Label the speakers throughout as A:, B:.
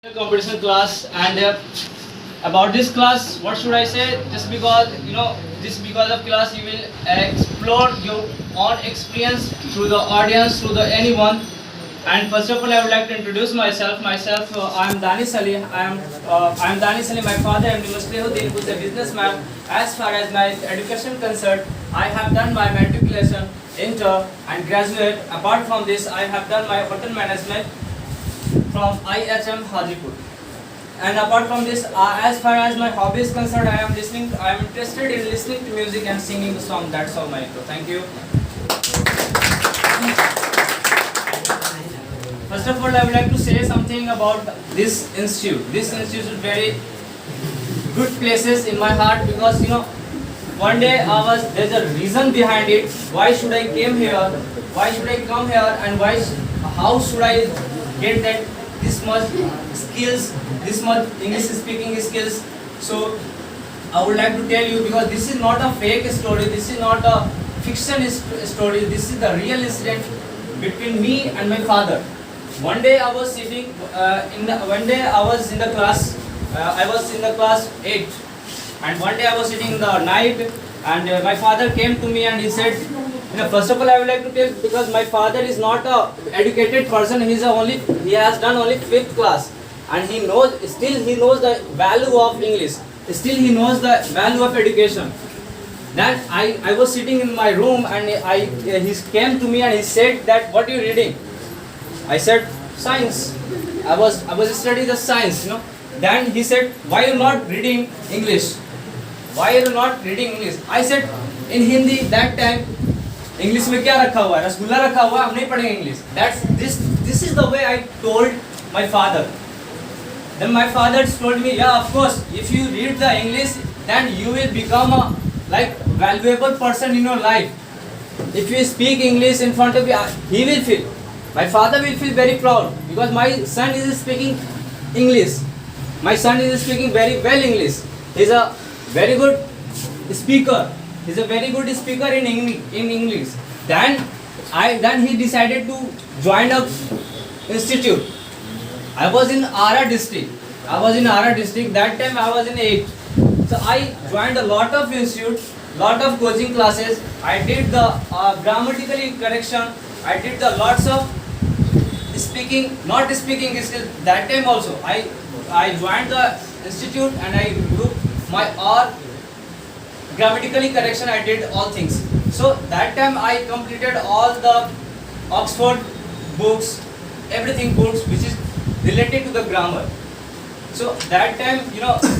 A: Competition class. And about this class, what should I say? Just because just because of class you will explore your own experience through the audience, through the anyone. And first of all, I would like to introduce myself. I am Dani Sali. I am Dani Sali. My father and Muslihuddin, who is a businessman. As far as my education concerned, I have done my matriculation, inter and graduate. Apart from this, I have done my hotel management from IHM Hajipur. And apart from this, as far as my hobby is concerned, I am interested in listening to music and singing the song. That's all my intro. Thank you. First of all, I would like to say something about this institute. This institute is very good places in my heart because one day there's a reason behind it. Why should I came here? Why should I come here? And how should I get that this much skills, this much English speaking skills? So I would like to tell you, because this is not a fake story, this is not a fiction story, this is the real incident between me and my father. One day I was sitting I was in the class, I was in the class 8, and one day I was sitting in the night, and my father came to me and he said, first of all, I would like to tell, because my father is not a educated person. He has done only 5th class, and he knows the value of English. Still he knows the value of education. Then I was sitting in my room, and he came to me and he said that, what are you reading? I said, science. I was studying the science, Then he said, why are you not reading English? Why are you not reading English? I said in Hindi that time, English में क्या रखा हुआ है, रसगुल्ला रखा हुआ है, हम नहीं पढ़ेंगे English. This is the way I told my father. Then my father told me, yeah, of course, if you read the English, then you will become a valuable person in your life. If you speak English in front of you, my father will feel very proud, because my son is speaking English. My son is speaking very well English. He is a very good speaker. He's a very good speaker in English. Then he decided to join a institute. I was in Ara district. That time I was in 8th. So I joined a lot of institutes, lot of coaching classes. I did the grammatically correction. I did the lots of speaking, not speaking skills. That time also I joined the institute and I do my grammatically correction. I did all things. So that time I completed all the Oxford books, everything books which is related to the grammar. So that time,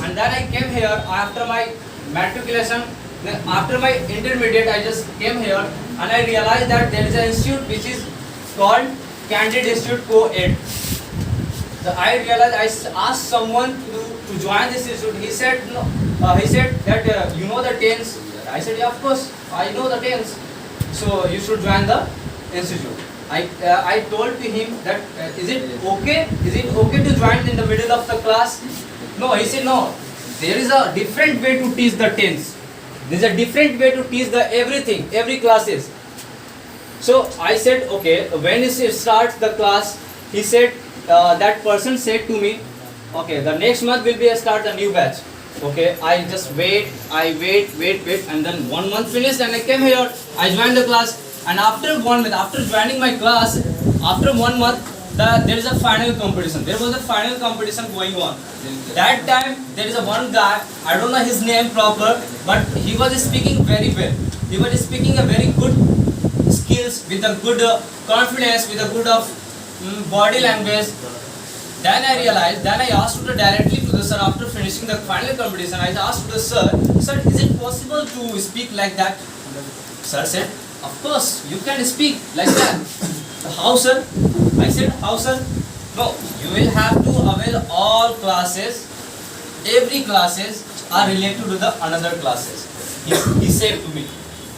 A: and then I came here after my matriculation. Then after my intermediate, I just came here and I realized that there is an institute which is called CANDID Institute Co-Ed. So I realized, I asked someone to join this institute. He said no. He said that you know the tense. I said, yeah, of course I know the tense. So you should join the institute. I told to him that is it okay? Is it okay to join in the middle of the class? No, he said no. There is a different way to teach the tense. There is a different way to teach the everything, every classes. So I said okay. When he starts the class, he said that person said to me, okay, the next month will be start the new batch. Okay, I just wait, and then 1 month finished and I came here. I joined the class, and after 1 month, after joining my class, after 1 month, there is a final competition. There was a final competition going on. That time there is a one guy, I don't know his name proper, but he was speaking very well. He was speaking a very good skills, with a good confidence, with a good body language. Then I realized, then I asked directly to the sir after finishing the final competition. I asked to the sir, is it possible to speak like that? Sir said, of course, you can speak like that. How, sir? I said, how, sir? No, you will have to avail all classes. Every classes are related to the another classes. He said to me,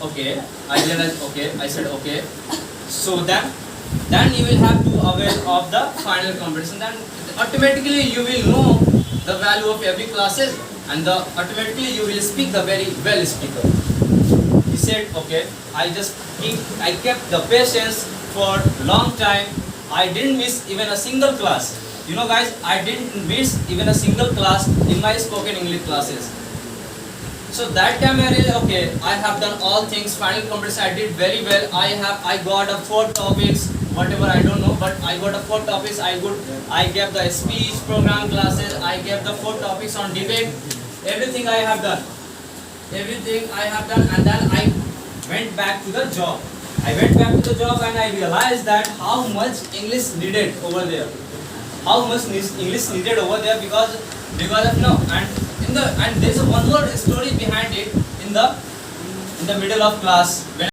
A: okay. I realized, okay. I said, okay. So then you will have to avail of the final competition. Then automatically you will know the value of every classes, and automatically you will speak the very well speaker. He said, okay. I kept the patience for long time. I didn't miss even a single class. You know guys, I didn't miss even a single class in my spoken English classes. So that time I really, okay, I have done all things, final competition I did very well. I got a 4 topics, whatever I don't know, but I got a 4 topics. I gave the speech program classes, I gave the 4 topics on debate, everything I have done. Everything I have done, and then I went back to the job. I went back to the job and I realized that how much English needed over there. How much English needed over there because of no, and there's a one more story behind it in the middle of class when